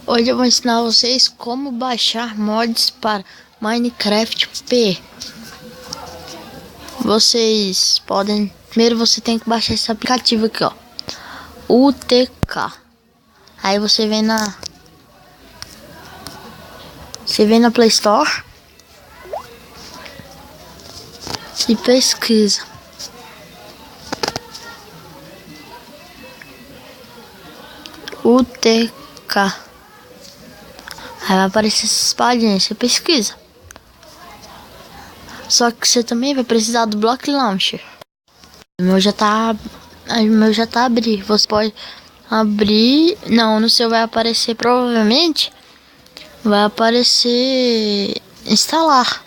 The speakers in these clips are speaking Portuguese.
Hoje eu vou ensinar vocês como baixar mods para Minecraft P. Vocês podem... Primeiro você tem que baixar esse aplicativo aqui, ó. UTK. Aí você vem na... Play Store e pesquisa. UTK. Aí vai aparecer essas páginas, você pesquisa. Só que você também vai precisar do Block Launcher. O meu já tá abrir. Você pode abrir. Não, no seu vai aparecer, provavelmente vai aparecer instalar.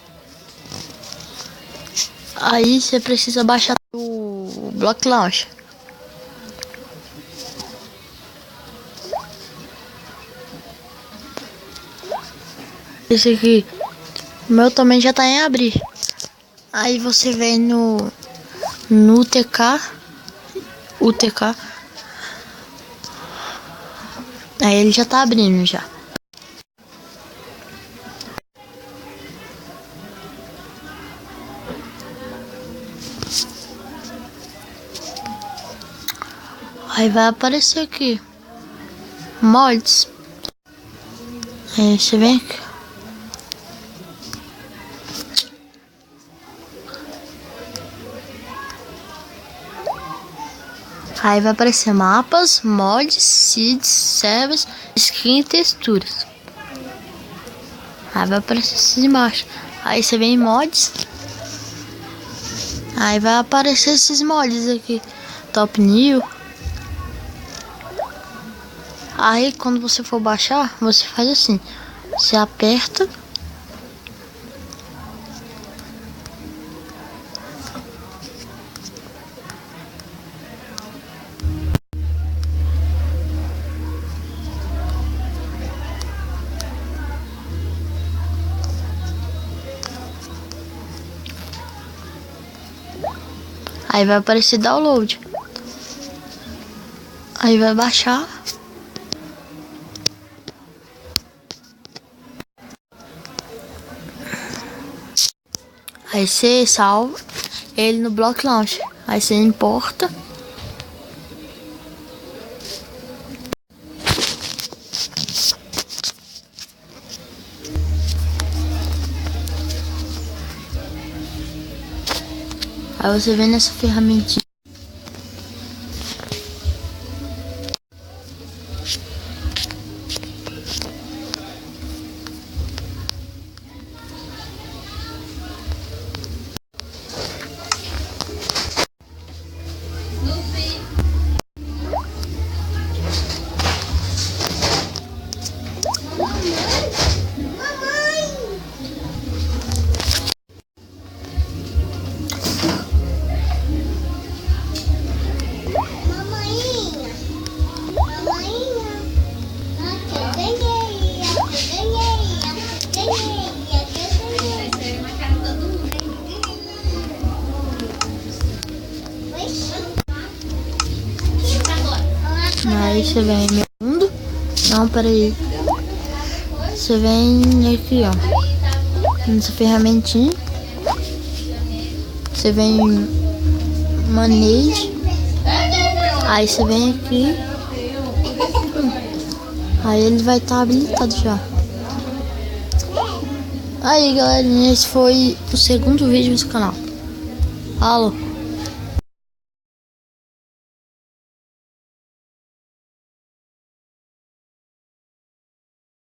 Aí você precisa baixar o Block Launcher. Esse aqui, o meu também já tá em abrir. Aí você vem no UTK. Aí ele já tá abrindo já. Aí vai aparecer aqui mods. Aí você vem aqui. Aí vai aparecer mapas, mods, seeds, servers, skin e texturas. Aí vai aparecer esses embaixo. Aí você vem em mods. Aí vai aparecer esses mods aqui. Top New. Aí quando você for baixar, você faz assim. Você aperta. Aí vai aparecer download. Aí vai baixar. Aí você salva ele no Block Launcher. Aí você importa. Aí você vem nessa ferramentinha. Aí você vem em meu mundo. Não, peraí. Você vem aqui, ó. Nessa ferramentinha. Você vem em Manage. Aí você vem aqui. Aí ele vai estar habilitado já. Aí, galerinha, esse foi o segundo vídeo do canal. Alô.